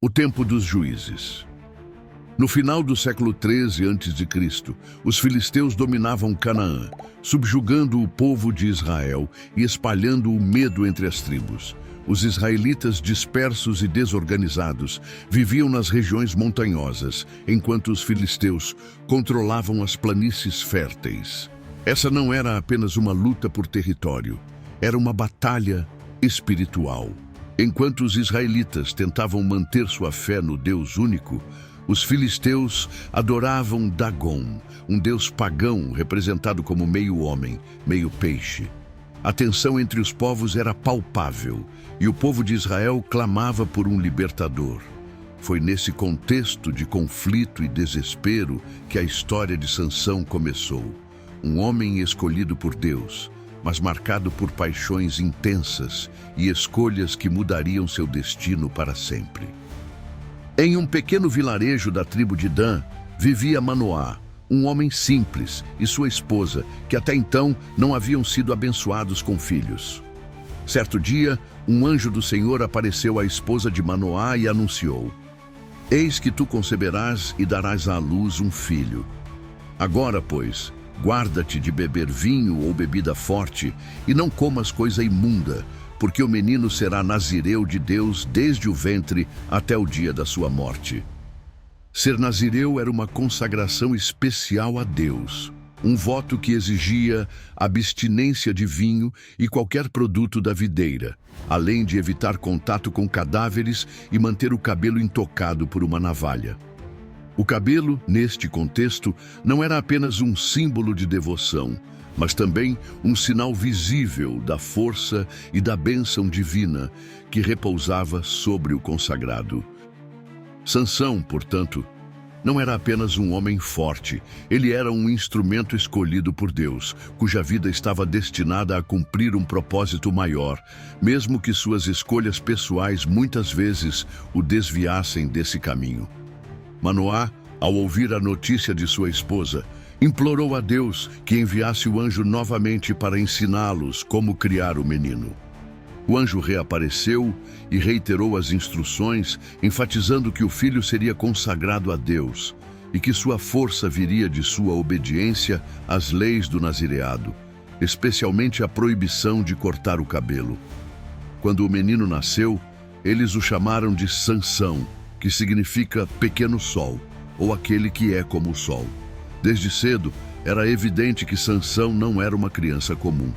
O tempo dos juízes. No final do século 13 a.C., os filisteus dominavam Canaã, subjugando o povo de Israel e espalhando o medo entre as tribos. Os israelitas, dispersos e desorganizados, viviam nas regiões montanhosas, enquanto os filisteus controlavam as planícies férteis. Essa não era apenas uma luta por território, era uma batalha espiritual. Enquanto os israelitas tentavam manter sua fé no Deus único, os filisteus adoravam Dagon, um deus pagão representado como meio homem, meio peixe. A tensão entre os povos era palpável e o povo de Israel clamava por um libertador. Foi nesse contexto de conflito e desespero que a história de Sansão começou. Um homem escolhido por Deus, mas marcado por paixões intensas e escolhas que mudariam seu destino para sempre. Em um pequeno vilarejo da tribo de Dan, vivia Manoá, um homem simples, e sua esposa, que até então não haviam sido abençoados com filhos. Certo dia, um anjo do Senhor apareceu à esposa de Manoá e anunciou: "Eis que tu conceberás e darás à luz um filho. Agora, pois, guarda-te de beber vinho ou bebida forte, e não comas coisa imunda, porque o menino será nazireu de Deus desde o ventre até o dia da sua morte." Ser nazireu era uma consagração especial a Deus, um voto que exigia abstinência de vinho e qualquer produto da videira, além de evitar contato com cadáveres e manter o cabelo intocado por uma navalha. O cabelo, neste contexto, não era apenas um símbolo de devoção, mas também um sinal visível da força e da bênção divina que repousava sobre o consagrado. Sansão, portanto, não era apenas um homem forte, ele era um instrumento escolhido por Deus, cuja vida estava destinada a cumprir um propósito maior, mesmo que suas escolhas pessoais muitas vezes o desviassem desse caminho. Manoá, ao ouvir a notícia de sua esposa, implorou a Deus que enviasse o anjo novamente para ensiná-los como criar o menino. O anjo reapareceu e reiterou as instruções, enfatizando que o filho seria consagrado a Deus e que sua força viria de sua obediência às leis do nazireado, especialmente a proibição de cortar o cabelo. Quando o menino nasceu, eles o chamaram de Sansão, que significa pequeno sol, ou aquele que é como o sol. Desde cedo, era evidente que Sansão não era uma criança comum.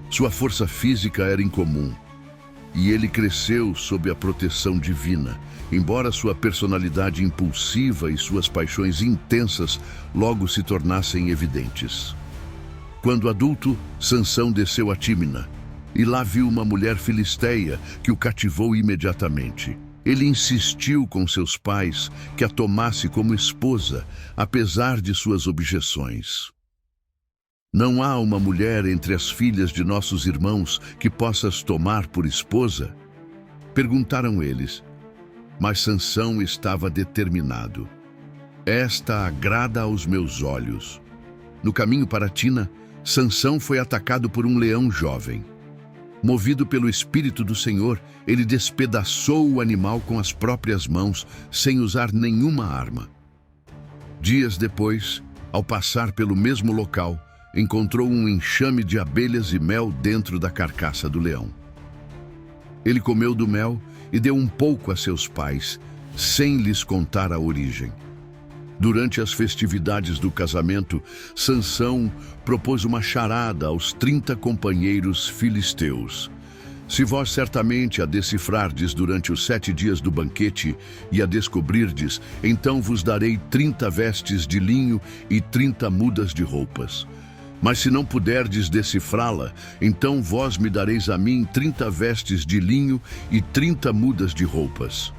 Sua força física era incomum, e ele cresceu sob a proteção divina, embora sua personalidade impulsiva e suas paixões intensas logo se tornassem evidentes. Quando adulto, Sansão desceu a Tímina, e lá viu uma mulher filisteia que o cativou imediatamente. Ele insistiu com seus pais que a tomasse como esposa, apesar de suas objeções. "Não há uma mulher entre as filhas de nossos irmãos que possas tomar por esposa?" perguntaram eles. Mas Sansão estava determinado. "Esta agrada aos meus olhos." No caminho para Tina, Sansão foi atacado por um leão jovem. Movido pelo Espírito do Senhor, ele despedaçou o animal com as próprias mãos, sem usar nenhuma arma. Dias depois, ao passar pelo mesmo local, encontrou um enxame de abelhas e mel dentro da carcaça do leão. Ele comeu do mel e deu um pouco a seus pais, sem lhes contar a origem. Durante as festividades do casamento, Sansão propôs uma charada aos 30 companheiros filisteus. "Se vós certamente a decifrardes durante os 7 dias do banquete e a descobrirdes, então vos darei 30 vestes de linho e 30 mudas de roupas. Mas se não puderdes decifrá-la, então vós me dareis a mim 30 vestes de linho e 30 mudas de roupas."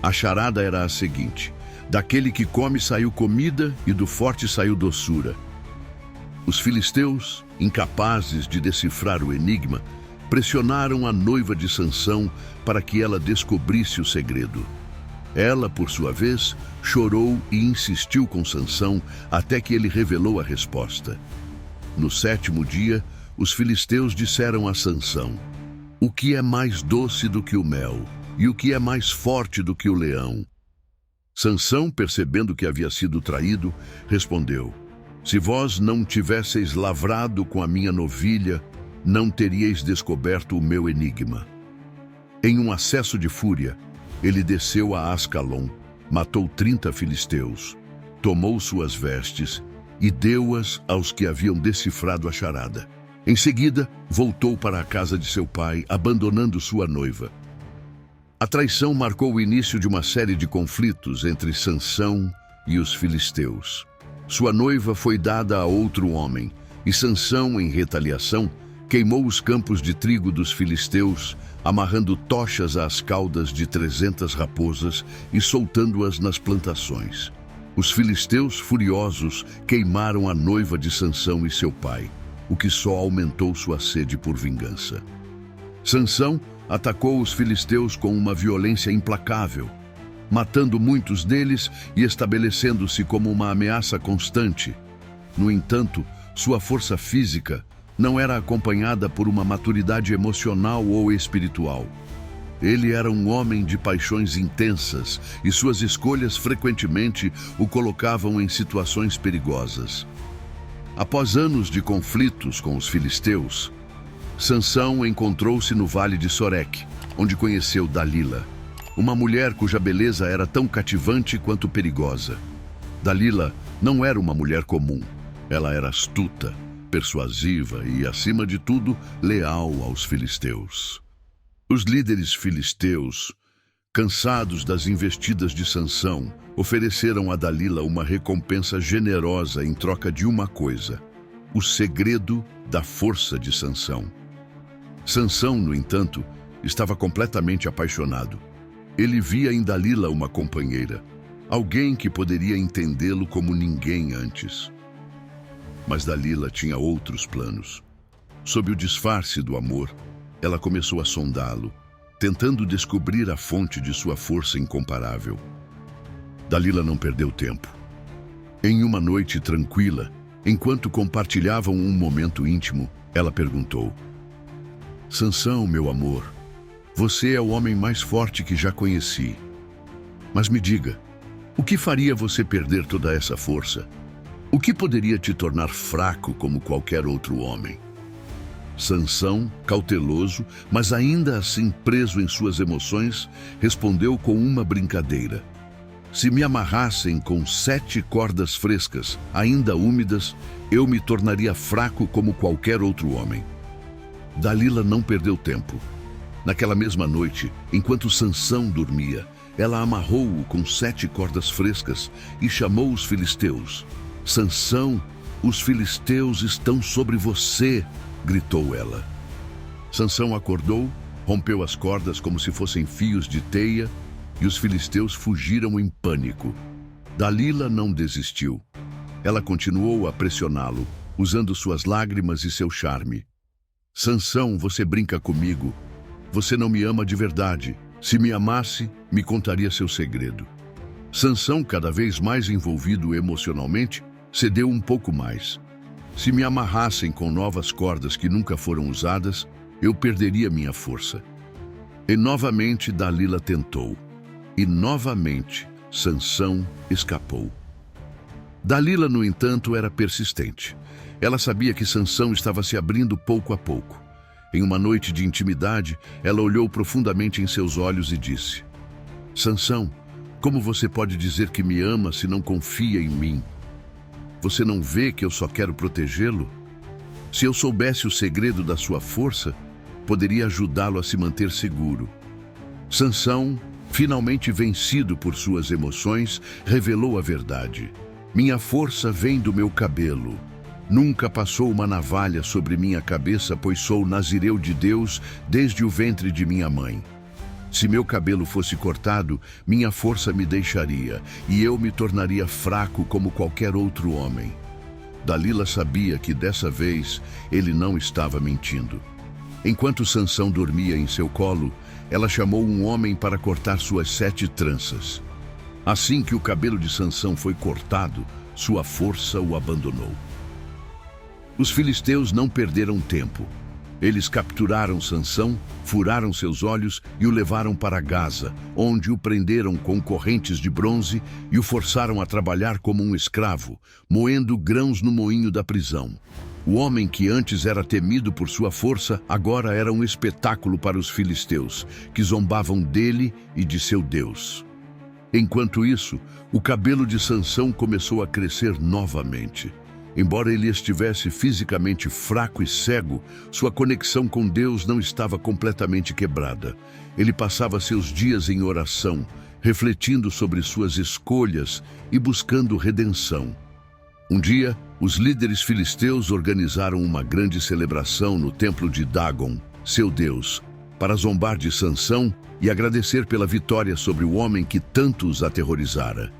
A charada era a seguinte: daquele que come saiu comida e do forte saiu doçura. Os filisteus, incapazes de decifrar o enigma, pressionaram a noiva de Sansão para que ela descobrisse o segredo. Ela, por sua vez, chorou e insistiu com Sansão até que ele revelou a resposta. No 7º dia, os filisteus disseram a Sansão: "O que é mais doce do que o mel? E o que é mais forte do que o leão? Sansão, percebendo que havia sido traído, respondeu: Se vós não tivesseis lavrado com a minha novilha, não teríeis descoberto o meu enigma. Em um acesso de fúria, ele desceu a Ascalon, matou 30 filisteus, tomou suas vestes e deu-as aos que haviam decifrado a charada. Em seguida, voltou para a casa de seu pai, abandonando sua noiva. A traição marcou o início de uma série de conflitos entre Sansão e os filisteus. Sua noiva foi dada a outro homem, e Sansão, em retaliação, queimou os campos de trigo dos filisteus, amarrando tochas às caudas de 300 raposas e soltando-as nas plantações. Os filisteus, furiosos, queimaram a noiva de Sansão e seu pai, o que só aumentou sua sede por vingança. Sansão atacou os filisteus com uma violência implacável, matando muitos deles e estabelecendo-se como uma ameaça constante. No entanto, sua força física não era acompanhada por uma maturidade emocional ou espiritual. Ele era um homem de paixões intensas e suas escolhas frequentemente o colocavam em situações perigosas. Após anos de conflitos com os filisteus, Sansão encontrou-se no vale de Sorek, onde conheceu Dalila, uma mulher cuja beleza era tão cativante quanto perigosa. Dalila não era uma mulher comum. Ela era astuta, persuasiva e, acima de tudo, leal aos filisteus. Os líderes filisteus, cansados das investidas de Sansão, ofereceram a Dalila uma recompensa generosa em troca de uma coisa: o segredo da força de Sansão. Sansão, no entanto, estava completamente apaixonado. Ele via em Dalila uma companheira, alguém que poderia entendê-lo como ninguém antes. Mas Dalila tinha outros planos. Sob o disfarce do amor, ela começou a sondá-lo, tentando descobrir a fonte de sua força incomparável. Dalila não perdeu tempo. Em uma noite tranquila, enquanto compartilhavam um momento íntimo, ela perguntou: Sansão, meu amor, você é o homem mais forte que já conheci. Mas me diga, o que faria você perder toda essa força? O que poderia te tornar fraco como qualquer outro homem? Sansão, cauteloso, mas ainda assim preso em suas emoções, respondeu com uma brincadeira: Se me amarrassem com 7 cordas frescas, ainda úmidas, eu me tornaria fraco como qualquer outro homem. Dalila não perdeu tempo. Naquela mesma noite, enquanto Sansão dormia, ela amarrou-o com 7 cordas frescas e chamou os filisteus. Sansão, os filisteus estão sobre você, gritou ela. Sansão acordou, rompeu as cordas como se fossem fios de teia e os filisteus fugiram em pânico. Dalila não desistiu. Ela continuou a pressioná-lo, usando suas lágrimas e seu charme. Sansão, você brinca comigo. Você não me ama de verdade. Se me amasse, me contaria seu segredo. Sansão, cada vez mais envolvido emocionalmente, cedeu um pouco mais. Se me amarrassem com novas cordas que nunca foram usadas, eu perderia minha força. E novamente Dalila tentou. E novamente Sansão escapou. Dalila, no entanto, era persistente. Ela sabia que Sansão estava se abrindo pouco a pouco. Em uma noite de intimidade, ela olhou profundamente em seus olhos e disse: Sansão, como você pode dizer que me ama se não confia em mim? Você não vê que eu só quero protegê-lo? Se eu soubesse o segredo da sua força, poderia ajudá-lo a se manter seguro. Sansão, finalmente vencido por suas emoções, revelou a verdade. Minha força vem do meu cabelo. Nunca passou uma navalha sobre minha cabeça, pois sou nazireu de Deus desde o ventre de minha mãe. Se meu cabelo fosse cortado, minha força me deixaria, e eu me tornaria fraco como qualquer outro homem. Dalila sabia que dessa vez ele não estava mentindo. Enquanto Sansão dormia em seu colo, ela chamou um homem para cortar suas 7 tranças. Assim que o cabelo de Sansão foi cortado, sua força o abandonou. Os filisteus não perderam tempo. Eles capturaram Sansão, furaram seus olhos e o levaram para Gaza, onde o prenderam com correntes de bronze e o forçaram a trabalhar como um escravo, moendo grãos no moinho da prisão. O homem que antes era temido por sua força, agora era um espetáculo para os filisteus, que zombavam dele e de seu Deus. Enquanto isso, o cabelo de Sansão começou a crescer novamente. Embora ele estivesse fisicamente fraco e cego, sua conexão com Deus não estava completamente quebrada. Ele passava seus dias em oração, refletindo sobre suas escolhas e buscando redenção. Um dia, os líderes filisteus organizaram uma grande celebração no templo de Dagon, seu deus, para zombar de Sansão e agradecer pela vitória sobre o homem que tanto os aterrorizara.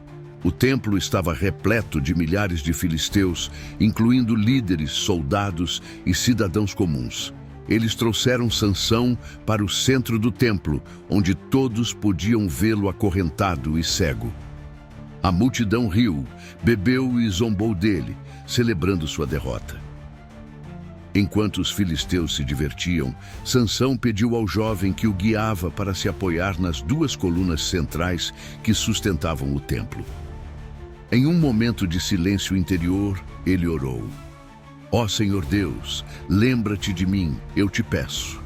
O templo estava repleto de milhares de filisteus, incluindo líderes, soldados e cidadãos comuns. Eles trouxeram Sansão para o centro do templo, onde todos podiam vê-lo acorrentado e cego. A multidão riu, bebeu e zombou dele, celebrando sua derrota. Enquanto os filisteus se divertiam, Sansão pediu ao jovem que o guiava para se apoiar nas duas colunas centrais que sustentavam o templo. Em um momento de silêncio interior, ele orou: Ó Senhor Deus, lembra-te de mim, eu te peço.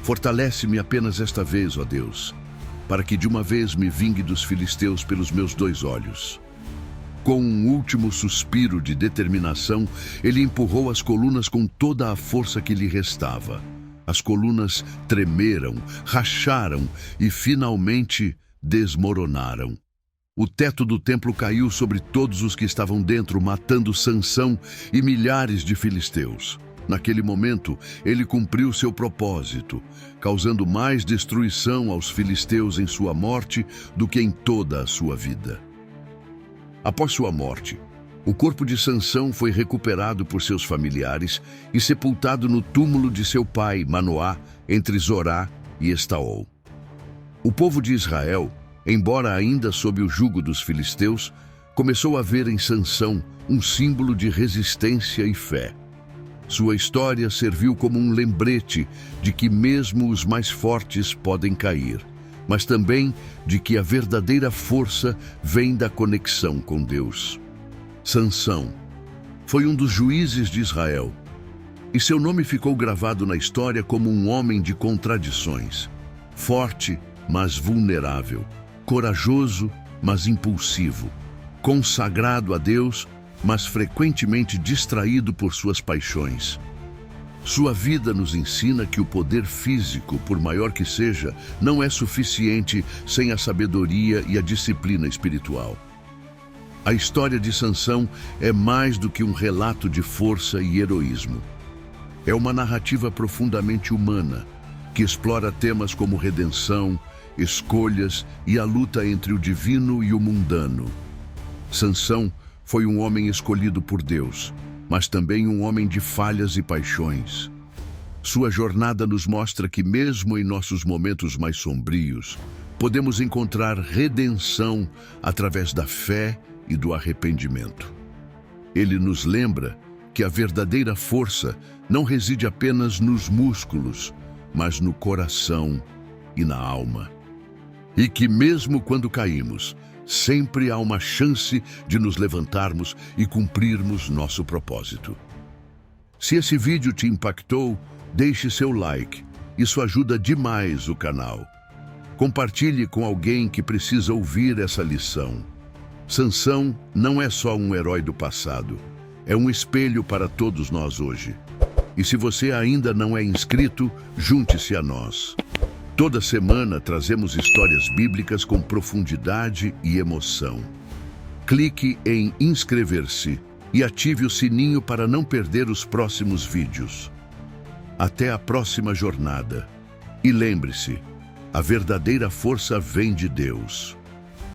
Fortalece-me apenas esta vez, ó Deus, para que de uma vez me vingue dos filisteus pelos meus 2 olhos. Com um último suspiro de determinação, ele empurrou as colunas com toda a força que lhe restava. As colunas tremeram, racharam e finalmente desmoronaram. O teto do templo caiu sobre todos os que estavam dentro, matando Sansão e milhares de filisteus. Naquele momento, ele cumpriu seu propósito, causando mais destruição aos filisteus em sua morte do que em toda a sua vida. Após sua morte, o corpo de Sansão foi recuperado por seus familiares e sepultado no túmulo de seu pai, Manoá, entre Zorá e Estaol. O povo de Israel, embora ainda sob o jugo dos filisteus, começou a ver em Sansão um símbolo de resistência e fé. Sua história serviu como um lembrete de que mesmo os mais fortes podem cair, mas também de que a verdadeira força vem da conexão com Deus. Sansão foi um dos juízes de Israel, e seu nome ficou gravado na história como um homem de contradições, forte, mas vulnerável, corajoso, mas impulsivo, consagrado a Deus, mas frequentemente distraído por suas paixões. Sua vida nos ensina que o poder físico, por maior que seja, não é suficiente sem a sabedoria e a disciplina espiritual. A história de Sansão é mais do que um relato de força e heroísmo. É uma narrativa profundamente humana, que explora temas como redenção, escolhas e a luta entre o divino e o mundano. Sansão foi um homem escolhido por Deus, mas também um homem de falhas e paixões. Sua jornada nos mostra que mesmo em nossos momentos mais sombrios, podemos encontrar redenção através da fé e do arrependimento. Ele nos lembra que a verdadeira força não reside apenas nos músculos, mas no coração e na alma. E que mesmo quando caímos, sempre há uma chance de nos levantarmos e cumprirmos nosso propósito. Se esse vídeo te impactou, deixe seu like. Isso ajuda demais o canal. Compartilhe com alguém que precisa ouvir essa lição. Sansão não é só um herói do passado, é um espelho para todos nós hoje. E se você ainda não é inscrito, junte-se a nós. Toda semana trazemos histórias bíblicas com profundidade e emoção. Clique em inscrever-se e ative o sininho para não perder os próximos vídeos. Até a próxima jornada. E lembre-se, a verdadeira força vem de Deus.